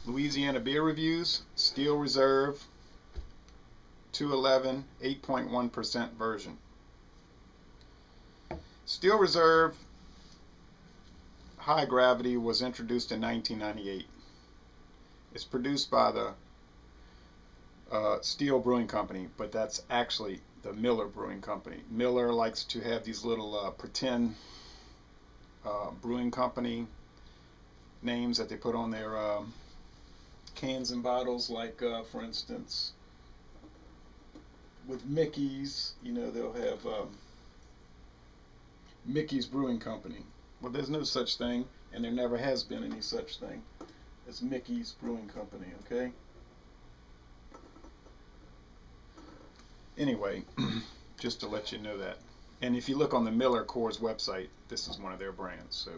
Louisiana beer reviews, Steel Reserve, 211, 8.1% version. Steel Reserve High Gravity was introduced in 1998. It's produced by the Steel Brewing Company, but that's actually the Miller Brewing Company. Miller likes to have these little pretend brewing company names that they put on their cans and bottles, like for instance with Mickey's, you know, they'll have Mickey's Brewing Company. Well, there's no such thing, and there never has been any such thing as Mickey's Brewing Company, okay? Anyway, just to let you know that. And if you look on the Miller Coors website, this is one of their brands. So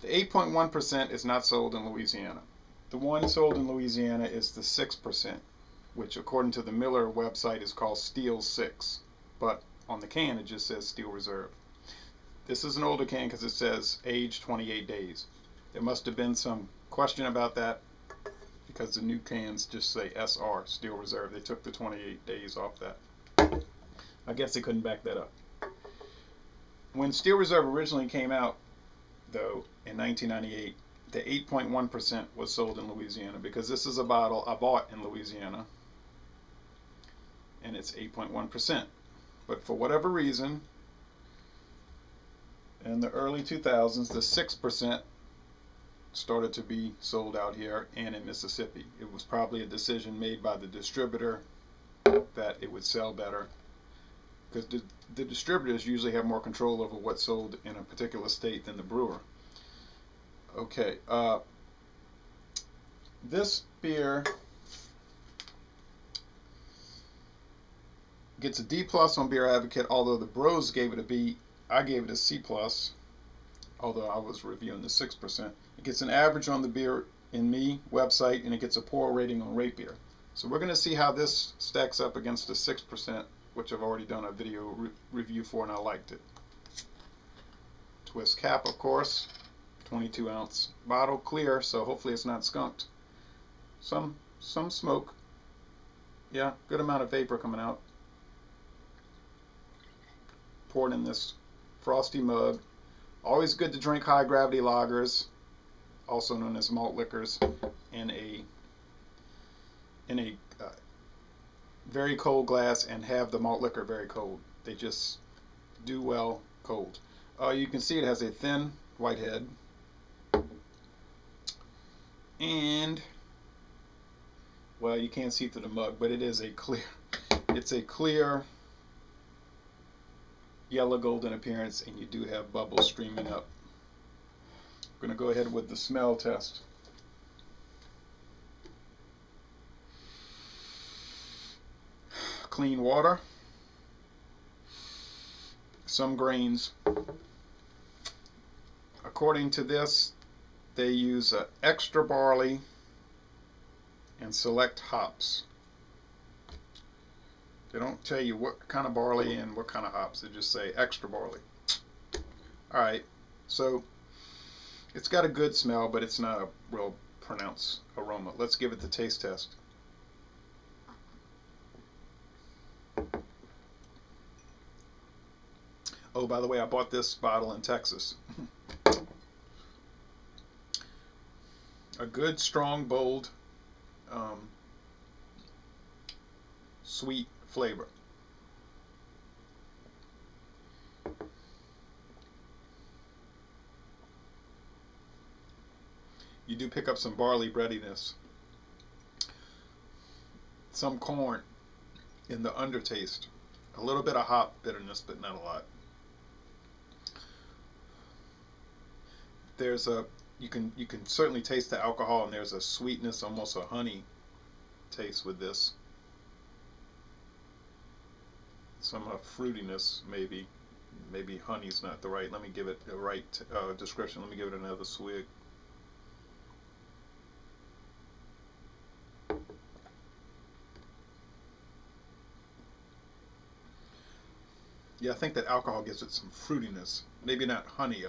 the 8.1% is not sold in Louisiana. The one sold in Louisiana is the 6%, which according to the Miller website is called Steel 6. But on the can it just says Steel Reserve. This is an older can because it says age 28 days. There must have been some question about that because the new cans just say SR, Steel Reserve. They took the 28 days off that. I guess they couldn't back that up. When Steel Reserve originally came out, though, in 1998, the 8.1% was sold in Louisiana because this is a bottle I bought in Louisiana, and it's 8.1%. But for whatever reason, in the early 2000s, the 6% started to be sold out here and in Mississippi. It was probably a decision made by the distributor that it would sell better, because the distributors usually have more control over what's sold in a particular state than the brewer. Okay, this beer gets a D+ on Beer Advocate, although the bros gave it a B. I gave it a C+, although I was reviewing the 6%. It gets an average on the Beer in Me website, and it gets a poor rating on Rate Beer. So we're going to see how this stacks up against the 6%, which I've already done a video review for, and I liked it. Twist cap, of course. 22-ounce bottle, clear, so hopefully it's not skunked. Some smoke. Yeah, good amount of vapor coming out. Poured in this frosty mug. Always good to drink high gravity lagers, also known as malt liquors, in a very cold glass, and have the malt liquor very cold. They just do well cold. You can see it has a thin white head, and well, you can't see through the mug, but it is a clear. It's a clear yellow golden appearance, and you do have bubbles streaming up. I'm going to go ahead with the smell test. Clean water, some grains. According to this, they use extra barley and select hops. They don't tell you what kind of barley and what kind of hops. They just say extra barley. Alright, so it's got a good smell, but it's not a real pronounced aroma. Let's give it the taste test. Oh, by the way, I bought this bottle in Texas. A good, strong, bold, sweet flavor. You do pick up some barley breadiness, some corn in the undertaste, a little bit of hop bitterness, but not a lot. There's a you can certainly taste the alcohol, and there's a sweetness, almost a honey taste with this. Some fruitiness, maybe honey's not the right. Let me give it the right description. Let me give it another swig. Yeah, I think that alcohol gives it some fruitiness. Maybe not honey.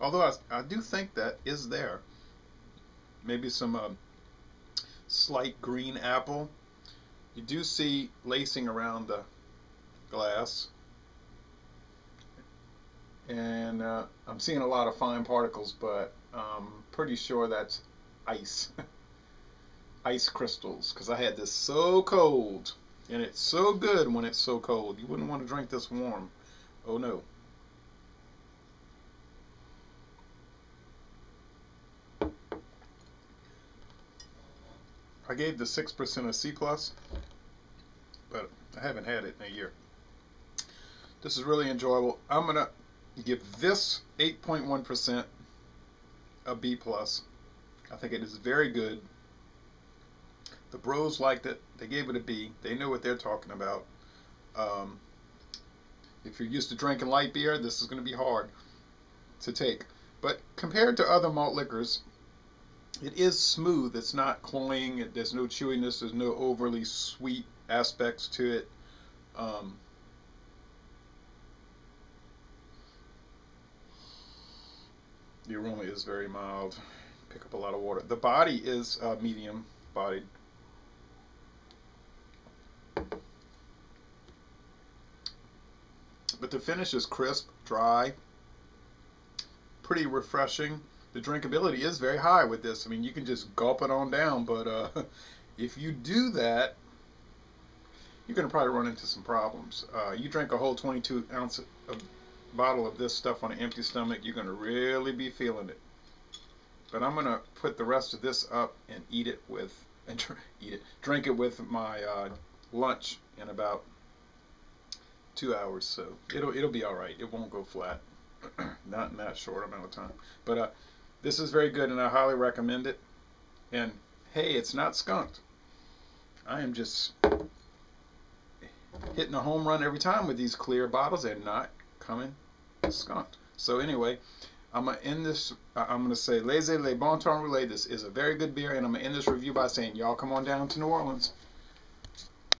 Although I do think that is there. maybe some slight green apple. You do see lacing around the glass, and I'm seeing a lot of fine particles, but I'm pretty sure that's ice. Ice crystals, because I had this so cold, and it's so good when it's so cold. You wouldn't want to drink this warm. Oh no. I gave the 6% a C+, but I haven't had it in a year. This is really enjoyable. I'm going to give this 8.1% a B+. I think it is very good. The bros liked it. They gave it a B. They know what they're talking about. If you're used to drinking light beer, this is going to be hard to take. But compared to other malt liquors, it is smooth. It's not cloying. There's no chewiness. There's no overly sweet aspects to it. The aroma is very mild. Pick up a lot of water. The body is medium bodied. But the finish is crisp, dry, pretty refreshing. The drinkability is very high with this. I mean, you can just gulp it on down, but if you do that, you're going to probably run into some problems. You drink a whole 22-ounce bottle of this stuff on an empty stomach, you're going to really be feeling it. But I'm going to put the rest of this up and eat it with, drink it with my lunch in about 2 hours, so it'll be all right. It won't go flat, not in that short amount of time. But this is very good, and I highly recommend it. And hey, it's not skunked. I am just hitting a home run every time with these clear bottles. They're not coming skunked. So anyway, I'm gonna end this. I'm gonna say, Laissez le bon temps roulé. This is a very good beer, and I'm gonna end this review by saying, y'all come on down to New Orleans.